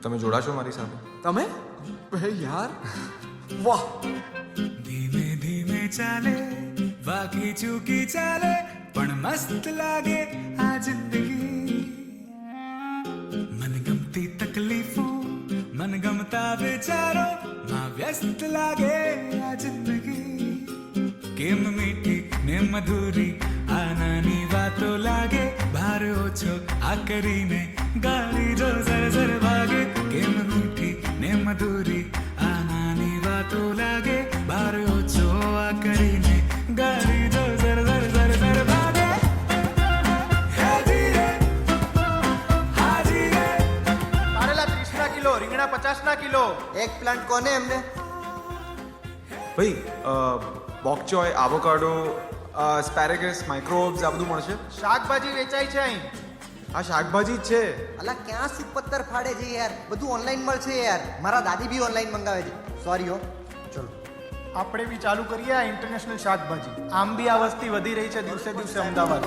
તમે જોડાશો મારી સાથે? તમે યાર વાહ. ધીમે ધીમે ચાલે વાકી ચૂકી ચાલે પણ મસ્ત લાગે આ જિંદગી. મનગમતી તકલીફો મનગમતા વિચારો માં વ્યસ્ત લાગે આ જિંદગી. કેમ મીઠી ને મધુરી આ નાની વાતો લાગે ભાર ઓછો આ કરીને ગાડી જો ઝર ઝર ભાગે. કેમ મીઠી ને મધુરી આ નાની વાતો લાગે ભાર ઓછો આ કરીને ગાડી જો ઝર ઝર ઝર ઝર ભાગે. હે ધીરે હાજી રે કારેલા 30 કિલો, રીંગણા 50 કિલો. એક પ્લાન્ટ કોને એમને? ભાઈ બોકચોય, આવોકાડો, સ્પેરેગસ, માઇક્રોબ્સ આ બધું મળશે? શાકભાજી વેચાય છે અહીં. આ શાકભાજી જ છે. અલા ક્યાં સિપત્તર ફાડે છે યાર, બધું ઓનલાઈન મળશે યાર. મારા દાદી બી ઓનલાઈન મંગાવે છે. સોરી હો. ચલો આપણે બી ચાલુ કરીએ આ ઇન્ટરનેશનલ શાકભાજી. આમ બી આ વસ્તી વધી રહી છે દિવસે દિવસે અમદાવાદ.